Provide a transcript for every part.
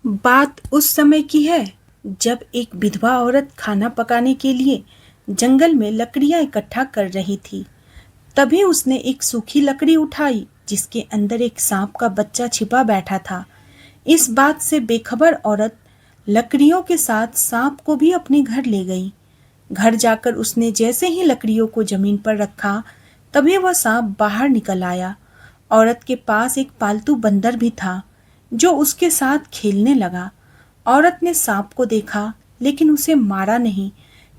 बात उस समय की है जब एक विधवा औरत खाना पकाने के लिए जंगल में लकड़ियां इकट्ठा कर रही थी। तभी उसने एक सूखी लकड़ी उठाई जिसके अंदर एक सांप का बच्चा छिपा बैठा था। इस बात से बेखबर औरत लकड़ियों के साथ सांप को भी अपने घर ले गई। घर जाकर उसने जैसे ही लकड़ियों को जमीन पर रखा, तभी वह सांप बाहर निकल आया। औरत के पास एक पालतू बंदर भी था जो उसके साथ खेलने लगा। औरत ने सांप को देखा लेकिन उसे मारा नहीं,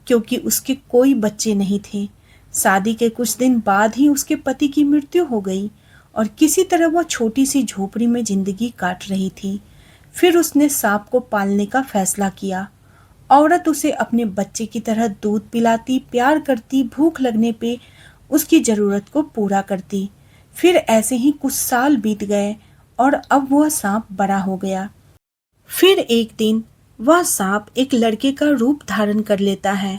क्योंकि उसके कोई बच्चे नहीं थे। शादी के कुछ दिन बाद ही उसके पति की मृत्यु हो गई और किसी तरह वह छोटी सी झोपड़ी में जिंदगी काट रही थी। फिर उसने सांप को पालने का फैसला किया। औरत उसे अपने बच्चे की तरह दूध पिलाती, प्यार करती, भूख लगने पे उसकी जरूरत को पूरा करती। फिर ऐसे ही कुछ साल बीत गए और अब वह सांप बड़ा हो गया। फिर एक दिन वह सांप एक लड़के का रूप धारण कर लेता है।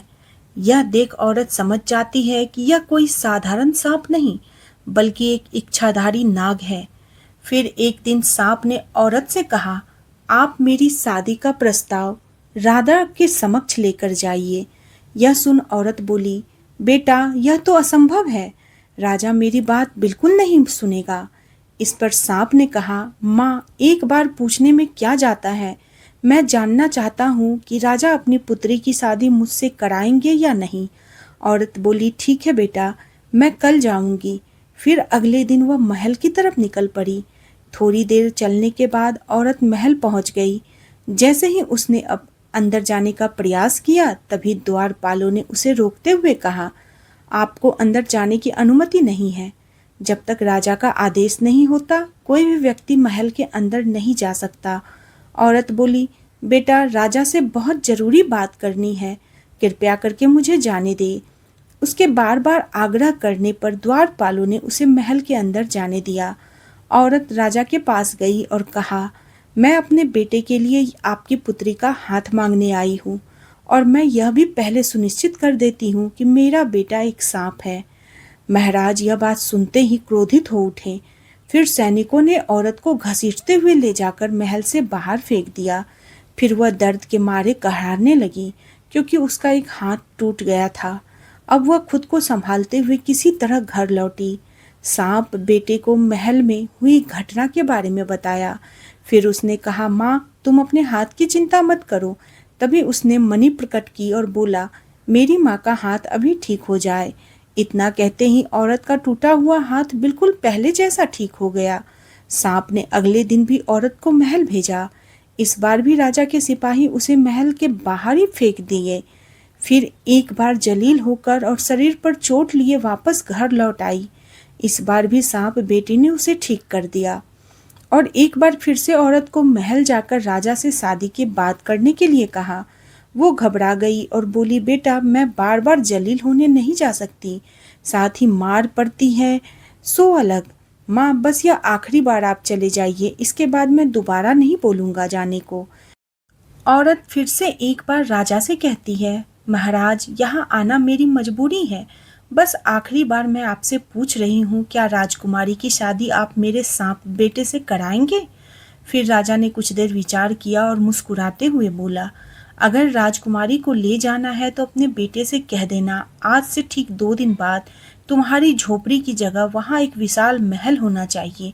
यह देख औरत समझ जाती है कि यह कोई साधारण सांप नहीं, बल्कि एक इच्छाधारी नाग है। फिर एक दिन सांप ने औरत से कहा, आप मेरी शादी का प्रस्ताव राधा के समक्ष लेकर जाइए। यह सुन औरत बोली, बेटा यह तो असंभव है, राजा मेरी बात बिल्कुल नहीं सुनेगा। इस पर सांप ने कहा, माँ एक बार पूछने में क्या जाता है, मैं जानना चाहता हूँ कि राजा अपनी पुत्री की शादी मुझसे कराएंगे या नहीं। औरत बोली, ठीक है बेटा, मैं कल जाऊंगी। फिर अगले दिन वह महल की तरफ निकल पड़ी। थोड़ी देर चलने के बाद औरत महल पहुंच गई। जैसे ही उसने अब अंदर जाने का प्रयास किया, तभी द्वारपालों ने उसे रोकते हुए कहा, आपको अंदर जाने की अनुमति नहीं है। जब तक राजा का आदेश नहीं होता, कोई भी व्यक्ति महल के अंदर नहीं जा सकता। औरत बोली, बेटा राजा से बहुत जरूरी बात करनी है, कृपया करके मुझे जाने दे। उसके बार बार आग्रह करने पर द्वारपालों ने उसे महल के अंदर जाने दिया। औरत राजा के पास गई और कहा, मैं अपने बेटे के लिए आपकी पुत्री का हाथ मांगने आई हूँ, और मैं यह भी पहले सुनिश्चित कर देती हूँ कि मेरा बेटा एक सांप है। महाराज यह बात सुनते ही क्रोधित हो उठे। फिर सैनिकों ने औरत को घसीटते हुए ले जाकर महल से बाहर फेंक दिया। फिर वह दर्द के मारे कहारने लगी, क्योंकि उसका एक हाथ टूट गया था। अब वह खुद को संभालते हुए किसी तरह घर लौटी। सांप बेटे को महल में हुई घटना के बारे में बताया। फिर उसने कहा, माँ तुम अपने हाथ की चिंता मत करो। तभी उसने मणि प्रकट की और बोला, मेरी माँ का हाथ अभी ठीक हो जाए। इतना कहते ही औरत का टूटा हुआ हाथ बिल्कुल पहले जैसा ठीक हो गया। सांप ने अगले दिन भी औरत को महल भेजा। इस बार भी राजा के सिपाही उसे महल के बाहर ही फेंक दिए। फिर एक बार जलील होकर और शरीर पर चोट लिए वापस घर लौट आई। इस बार भी सांप बेटी ने उसे ठीक कर दिया। और एक बार फिर से औरत को महल जाकर राजा से शादी की बात करने के लिए कहा। वो घबरा गई और बोली, बेटा मैं बार बार जलील होने नहीं जा सकती, साथ ही मार पड़ती है, सो अलग। माँ बस यह आखिरी बार आप चले जाइए, इसके बाद मैं दोबारा नहीं बोलूंगा जाने को। औरत फिर से एक बार राजा से कहती है, महाराज यहाँ आना मेरी मजबूरी है, बस आखिरी बार मैं आपसे पूछ रही हूँ, क्या राजकुमारी की शादी आप मेरे सांप बेटे से कराएंगे? फिर राजा ने कुछ देर विचार किया और मुस्कुराते हुए बोला, अगर राजकुमारी को ले जाना है तो अपने बेटे से कह देना, आज से ठीक 2 दिन बाद तुम्हारी झोपड़ी की जगह वहाँ एक विशाल महल होना चाहिए,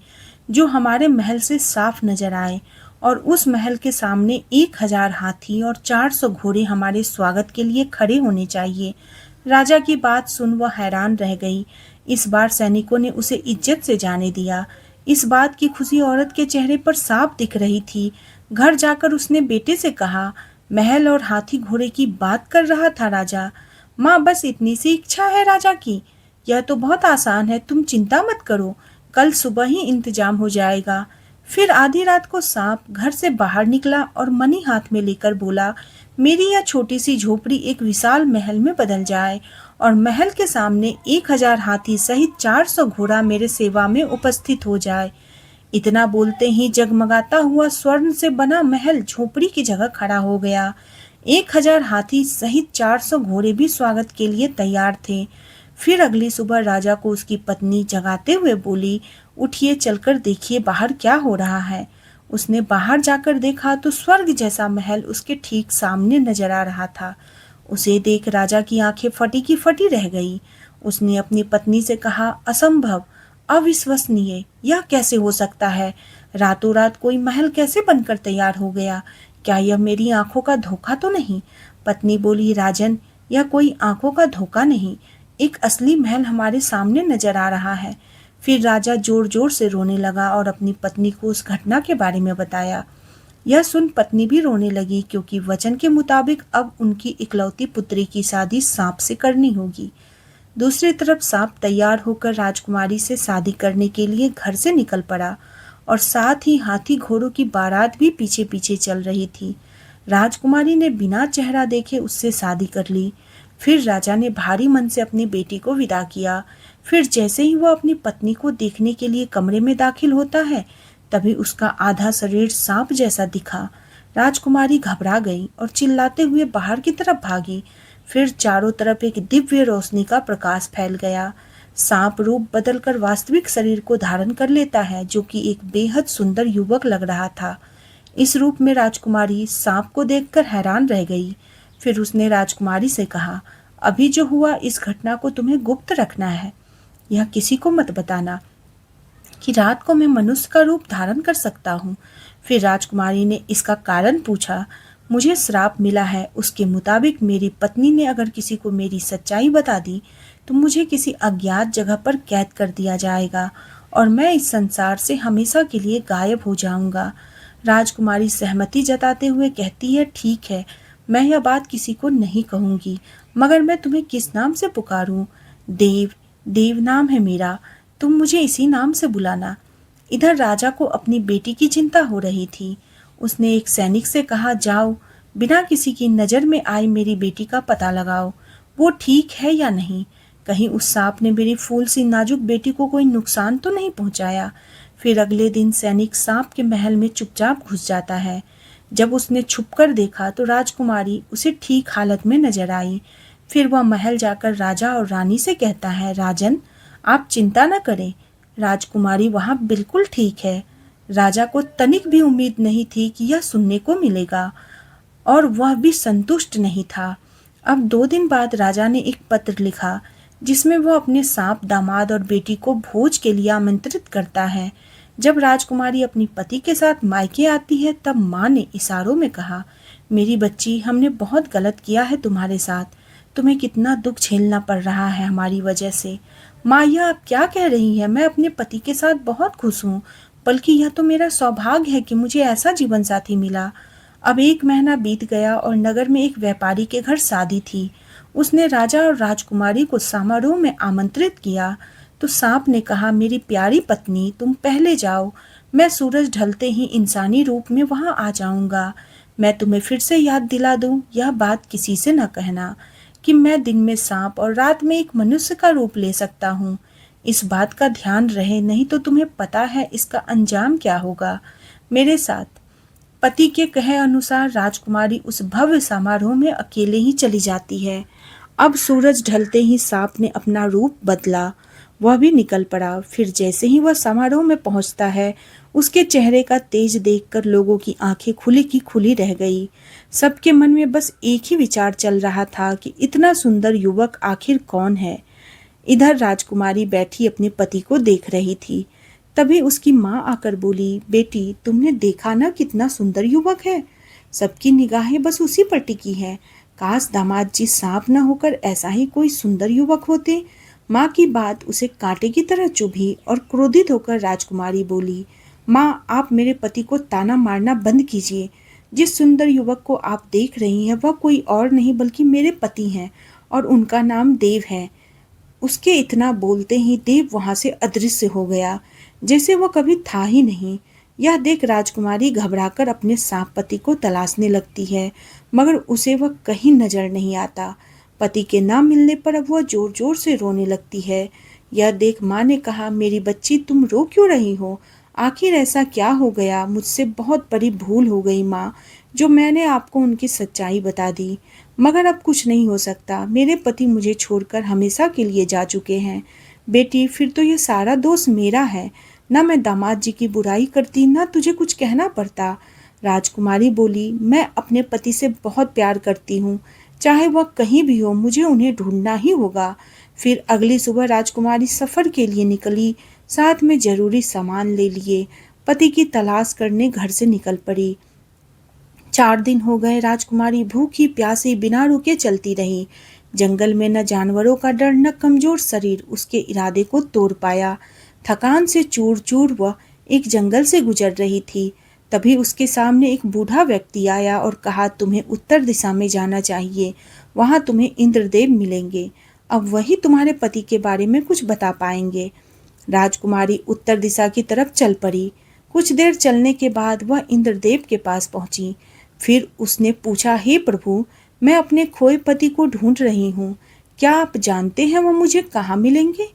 जो हमारे महल से साफ नजर आए, और उस महल के सामने 1000 हाथी और 400 घोड़े हमारे स्वागत के लिए खड़े होने चाहिए। राजा की बात सुन वह हैरान रह गई। इस बार सैनिकों ने उसे इज्जत से जाने दिया। इस बात की खुशी औरत के चेहरे पर साफ दिख रही थी। घर जाकर उसने बेटे से कहा, महल और हाथी घोड़े की बात कर रहा था राजा। माँ बस इतनी सी इच्छा है राजा की, यह तो बहुत आसान है, तुम चिंता मत करो, कल सुबह ही इंतजाम हो जाएगा। फिर आधी रात को सांप घर से बाहर निकला और मणि हाथ में लेकर बोला, मेरी यह छोटी सी झोपड़ी एक विशाल महल में बदल जाए और महल के सामने 1000 हाथी सहित 400 घोड़ा मेरे सेवा में उपस्थित हो जाए। इतना बोलते ही जगमगाता हुआ स्वर्ण से बना महल झोपड़ी की जगह खड़ा हो गया। 1000 हाथी सहित 400 घोड़े भी स्वागत के लिए तैयार थे। फिर अगली सुबह राजा को उसकी पत्नी जगाते हुए बोली, उठिए चलकर देखिए बाहर क्या हो रहा है। उसने बाहर जाकर देखा तो स्वर्ग जैसा महल उसके ठीक सामने नजर आ रहा था। उसे देख राजा की आंखें फटी की फटी रह गई। उसने अपनी पत्नी से कहा, असंभव, अविश्वसनीय, यह कैसे हो सकता है? रातों रात कोई महल कैसे बनकर तैयार हो गया? क्या यह मेरी आंखों का धोखा तो नहीं? पत्नी बोली, राजन, यह कोई आंखों का धोखा नहीं, एक असली महल हमारे सामने नजर आ रहा है। फिर राजा जोर जोर से रोने लगा और अपनी पत्नी को उस घटना के बारे में बताया। यह सुन पत्नी भी रोने लगी, क्योंकि वचन के मुताबिक अब उनकी इकलौती पुत्री की शादी सांप से करनी होगी। दूसरी तरफ सांप तैयार होकर राजकुमारी से शादी करने के लिए घर से निकल पड़ा और साथ ही हाथी घोड़ों की बारात भी पीछे पीछे चल रही थी। राजकुमारी ने बिना चेहरा देखे उससे शादी कर ली। फिर राजा ने भारी मन से अपनी बेटी को विदा किया। फिर जैसे ही वह अपनी पत्नी को देखने के लिए कमरे में दाखिल होता है, तभी उसका आधा शरीर सांप जैसा दिखा। राजकुमारी घबरा गई और चिल्लाते हुए बाहर की तरफ भागी। फिर चारों तरफ एक दिव्य रोशनी का प्रकाश फैल गया। सांप रूप बदलकर वास्तविक शरीर को धारण कर लेता है, जो कि एक बेहद सुंदर युवक लग रहा था। इस रूप में राजकुमारी सांप को देखकर हैरान रह गई। फिर उसने राजकुमारी से कहा, अभी जो हुआ इस घटना को तुम्हें गुप्त रखना है। यह किसी को मत बताना कि रात को मैं मनुष्य का रूप धारण कर सकता हूँ। फिर राजकुमारी ने इसका कारण पूछा। मुझे श्राप मिला है, उसके मुताबिक मेरी पत्नी ने अगर किसी को मेरी सच्चाई बता दी तो मुझे किसी अज्ञात जगह पर कैद कर दिया जाएगा और मैं इस संसार से हमेशा के लिए गायब हो जाऊंगा। राजकुमारी सहमति जताते हुए कहती है, ठीक है, मैं यह बात किसी को नहीं कहूंगी, मगर मैं तुम्हें किस नाम से पुकारूं? देव, देव नाम है मेरा, तुम मुझे इसी नाम से बुलाना। इधर राजा को अपनी बेटी की चिंता हो रही थी। उसने एक सैनिक से कहा, जाओ, बिना किसी की नज़र में आई मेरी बेटी का पता लगाओ, वो ठीक है या नहीं। कहीं उस सांप ने मेरी फूल सी नाजुक बेटी को कोई नुकसान तो नहीं पहुंचाया। फिर अगले दिन सैनिक सांप के महल में चुपचाप घुस जाता है। जब उसने छुपकर देखा तो राजकुमारी उसे ठीक हालत में नजर आई। फिर वह महल जाकर राजा और रानी से कहता है, राजन, आप चिंता न करें, राजकुमारी वहाँ बिल्कुल ठीक है। राजा को तनिक भी उम्मीद नहीं थी कि यह सुनने को मिलेगा और वह भी संतुष्ट नहीं था। अब 2 दिन बाद राजा ने एक पत्र लिखा, जिसमें वह अपने सांप दामाद और बेटी को भोज के लिए आमंत्रित करता है। जब राजकुमारी अपनी पति के साथ मायके आती है, तब माँ ने इशारों में कहा, मेरी बच्ची, हमने बहुत गलत किया है तुम्हारे साथ, तुम्हें कितना दुख झेलना पड़ रहा है हमारी वजह से। माँ, यह आप क्या कह रही है? मैं अपने पति के साथ बहुत खुश हूँ, बल्कि यह तो मेरा सौभाग्य है कि मुझे ऐसा जीवन साथी मिला। अब 1 महीना बीत गया और नगर में एक व्यापारी के घर शादी थी। उसने राजा और राजकुमारी को समारोह में आमंत्रित किया। तो सांप ने कहा, मेरी प्यारी पत्नी, तुम पहले जाओ, मैं सूरज ढलते ही इंसानी रूप में वहां आ जाऊंगा। मैं तुम्हें फिर से याद दिला दूं, यह बात किसी से न कहना कि मैं दिन में सांप और रात में एक मनुष्य का रूप ले सकता हूँ। इस बात का ध्यान रहे, नहीं तो तुम्हें पता है इसका अंजाम क्या होगा मेरे साथ। पति के कहे अनुसार राजकुमारी उस भव्य समारोह में अकेले ही चली जाती है। अब सूरज ढलते ही सांप ने अपना रूप बदला, वह भी निकल पड़ा। फिर जैसे ही वह समारोह में पहुंचता है, उसके चेहरे का तेज देखकर लोगों की आंखें खुली की खुली रह गई। सबके मन में बस एक ही विचार चल रहा था कि इतना सुंदर युवक आखिर कौन है। इधर राजकुमारी बैठी अपने पति को देख रही थी। तभी उसकी माँ आकर बोली, बेटी, तुमने देखा ना कितना सुंदर युवक है? सबकी निगाहें बस उसी पर टिकी है। काश दामाद जी सांप न होकर ऐसा ही कोई सुंदर युवक होते। माँ की बात उसे कांटे की तरह चुभी और क्रोधित होकर राजकुमारी बोली, माँ, आप मेरे पति को ताना मारना बंद कीजिए। जिस सुंदर युवक को आप देख रही हैं वह कोई और नहीं बल्कि मेरे पति हैं और उनका नाम देव है। उसके इतना बोलते ही देव वहां से अदृश्य हो गया, जैसे वह कभी था ही नहीं। यह देख राजकुमारी घबराकर अपने सांप पति को तलाशने लगती है, मगर उसे वह कहीं नजर नहीं आता। पति के ना मिलने पर अब वह जोर जोर से रोने लगती है। यह देख माँ ने कहा, मेरी बच्ची, तुम रो क्यों रही हो? आखिर ऐसा क्या हो गया? मुझसे बहुत बड़ी भूल हो गई माँ, जो मैंने आपको उनकी सच्चाई बता दी। मगर अब कुछ नहीं हो सकता, मेरे पति मुझे छोड़कर हमेशा के लिए जा चुके हैं। बेटी, फिर तो ये सारा दोष मेरा है। ना मैं दामाद जी की बुराई करती, ना तुझे कुछ कहना पड़ता। राजकुमारी बोली, मैं अपने पति से बहुत प्यार करती हूँ, चाहे वह कहीं भी हो, मुझे उन्हें ढूंढना ही होगा। फिर अगली सुबह राजकुमारी सफर के लिए निकली, साथ में जरूरी सामान ले लिए, पति की तलाश करने घर से निकल पड़ी। 4 दिन हो गए, राजकुमारी भूखी प्यासी बिना रुके चलती रही। जंगल में न जानवरों का डर, न कमजोर शरीर उसके इरादे को तोड़ पाया। थकान से चूर चूर वह एक जंगल से गुजर रही थी। तभी उसके सामने एक बूढ़ा व्यक्ति आया और कहा, तुम्हें उत्तर दिशा में जाना चाहिए, वहां तुम्हें इंद्रदेव मिलेंगे। अब वही तुम्हारे पति के बारे में कुछ बता पाएंगे। राजकुमारी उत्तर दिशा की तरफ चल पड़ी। कुछ देर चलने के बाद वह इंद्रदेव के पास पहुंची। फिर उसने पूछा, हे प्रभु, मैं अपने खोए पति को ढूंढ रही हूँ, क्या आप जानते हैं वो मुझे कहाँ मिलेंगे?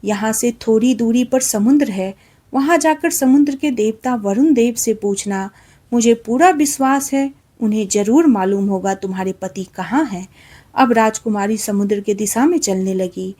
यहाँ से थोड़ी दूरी पर समुद्र है, वहां जाकर समुद्र के देवता वरुण देव से पूछना। मुझे पूरा विश्वास है उन्हें जरूर मालूम होगा तुम्हारे पति कहाँ हैं। अब राजकुमारी समुद्र के दिशा में चलने लगी।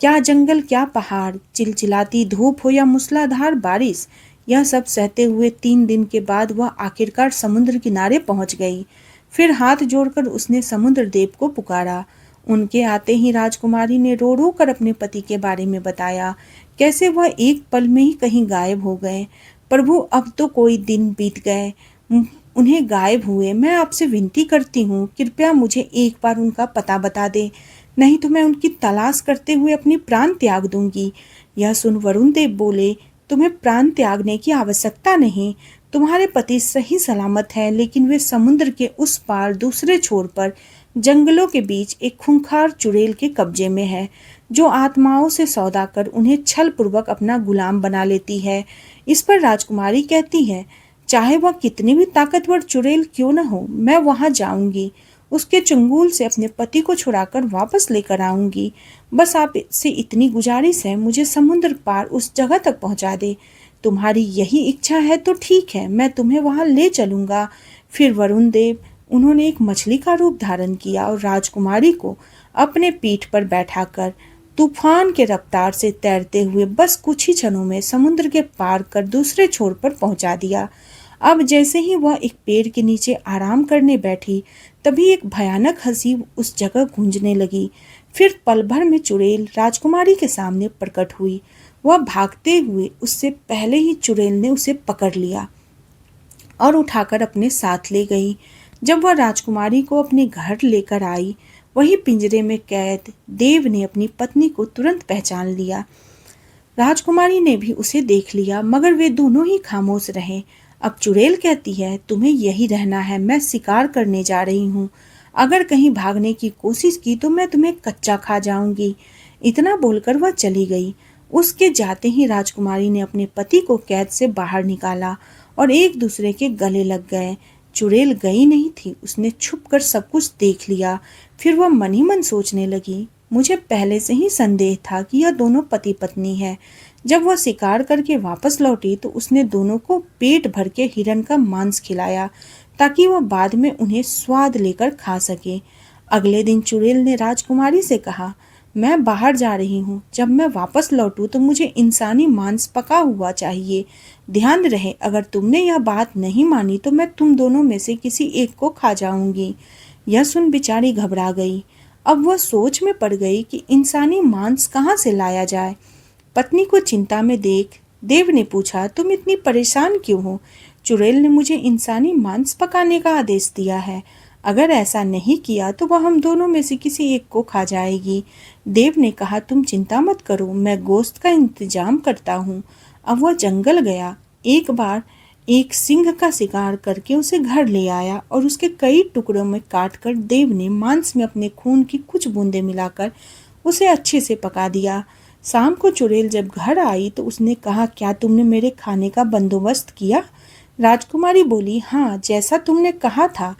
क्या जंगल, क्या पहाड़, चिलचिलाती धूप हो या मूसलाधार बारिश, यह सब सहते हुए 3 दिन के बाद वह आखिरकार समुद्र किनारे पहुंच गई। फिर हाथ जोड़कर उसने समुद्र देव को पुकारा। उनके आते ही राजकुमारी ने रो रो कर अपने पति के बारे में बताया, कैसे वह एक पल में ही कहीं गायब हो गए। प्रभु, अब तो कोई दिन बीत गए उन्हें गायब हुए, मैं आपसे विनती करती हूँ, कृपया मुझे एक बार उनका पता बता दे, नहीं तो मैं उनकी तलाश करते हुए अपनी प्राण त्याग दूंगी। यह सुन वरुण देव बोले, तुम्हें प्राण त्यागने की आवश्यकता नहीं, तुम्हारे पति सही सलामत हैं, लेकिन वे समुद्र के उस पार दूसरे छोर पर जंगलों के बीच एक खूंखार चुड़ैल के कब्जे में है, जो आत्माओं से सौदा कर उन्हें छल पूर्वक अपना गुलाम बना लेती है। इस पर राजकुमारी कहती है, चाहे वह कितनी भी ताकतवर चुड़ैल क्यों न हो, मैं वहां जाऊंगी, उसके चंगुल से अपने पति को छुड़ाकर वापस लेकर आऊंगी। बस आप से इतनी गुजारिश है, मुझे समुद्र पार उस जगह तक पहुंचा दे। तुम्हारी यही इच्छा है तो ठीक है, मैं तुम्हें वहां ले चलूंगा। फिर वरुण देव, उन्होंने एक मछली का रूप धारण किया और राजकुमारी को अपने पीठ पर बैठाकर तूफान के रफ्तार से तैरते हुए बस कुछ ही क्षणों में समुद्र के पार कर दूसरे छोर पर पहुंचा दिया। अब जैसे ही वह एक पेड़ के नीचे आराम करने बैठी, तभी एक भयानक हंसी उस जगह गूंजने लगी। फिर पल भर में चुड़ैल राजकुमारी के सामने प्रकट हुई। वह भागते हुए उससे पहले ही चुड़ैल ने उसे पकड़ लिया और उठाकर अपने साथ ले गई। जब वह राजकुमारी को अपने घर लेकर आई, वही पिंजरे में कैद देव ने अपनी पत्नी को तुरंत पहचान लिया। राजकुमारी ने भी उसे देख लिया, मगर वे दोनों ही खामोश रहे। अब चुड़ैल कहती है, तुम्हें यही रहना है, मैं शिकार करने जा रही हूँ, अगर कहीं भागने की कोशिश की तो मैं तुम्हें कच्चा खा जाऊंगी। इतना बोलकर वह चली गई। उसके जाते ही राजकुमारी ने अपने पति को कैद से बाहर निकाला और एक दूसरे के गले लग गए। चुड़ैल गई नहीं थी, उसने छुपकर सब कुछ देख लिया। फिर वह मन ही मन सोचने लगी, मुझे पहले से ही संदेह था कि यह दोनों पति पत्नी है। जब वह शिकार करके वापस लौटी तो उसने दोनों को पेट भर के हिरण का मांस खिलाया, ताकि वह बाद में उन्हें स्वाद लेकर खा सके। अगले दिन चुड़ैल ने राजकुमारी से कहा, मैं बाहर जा रही हूँ, जब मैं वापस लौटूं तो मुझे इंसानी मांस पका हुआ चाहिए। ध्यान रहे, अगर तुमने यह बात नहीं मानी तो मैं तुम दोनों में से किसी एक को खा जाऊंगी। यह सुन बेचारी घबरा गई। अब वह सोच में पड़ गई कि इंसानी मांस कहाँ से लाया जाए। पत्नी को चिंता में देख देव ने पूछा, तुम इतनी परेशान क्यों हो? चुड़ैल ने मुझे इंसानी मांस पकाने का आदेश दिया है, अगर ऐसा नहीं किया तो वह हम दोनों में से किसी एक को खा जाएगी। देव ने कहा, तुम चिंता मत करो, मैं गोश्त का इंतजाम करता हूँ। अब वह जंगल गया, एक बार एक सिंह का शिकार करके उसे घर ले आया और उसके कई टुकड़ों में काटकर देव ने मांस में अपने खून की कुछ बूंदें मिलाकर उसे अच्छे से पका दिया। शाम को चुड़ैल जब घर आई तो उसने कहा, क्या तुमने मेरे खाने का बंदोबस्त किया? राजकुमारी बोली, हाँ, जैसा तुमने कहा था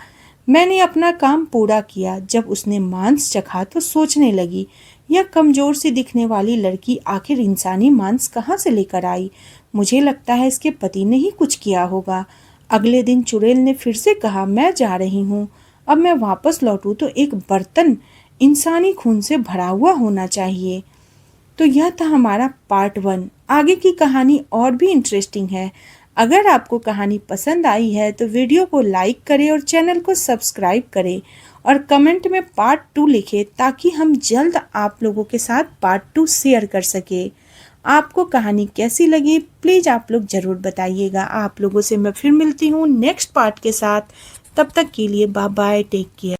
मैंने अपना काम पूरा किया। जब उसने मांस चखा तो सोचने लगी, यह कमजोर सी दिखने वाली लड़की आखिर इंसानी मांस कहाँ से लेकर आई? मुझे लगता है इसके पति ने ही कुछ किया होगा। अगले दिन चुड़ैल ने फिर से कहा, मैं जा रही हूँ, अब मैं वापस लौटूं तो एक बर्तन इंसानी खून से भरा हुआ होना चाहिए। तो यह था हमारा पार्ट 1। आगे की कहानी और भी इंटरेस्टिंग है। अगर आपको कहानी पसंद आई है तो वीडियो को लाइक करें और चैनल को सब्सक्राइब करें और कमेंट में पार्ट 2 लिखें ताकि हम जल्द आप लोगों के साथ पार्ट 2 शेयर कर सके। आपको कहानी कैसी लगी प्लीज़ आप लोग ज़रूर बताइएगा। आप लोगों से मैं फिर मिलती हूँ नेक्स्ट पार्ट के साथ। तब तक के लिए बाय बाय, टेक केयर।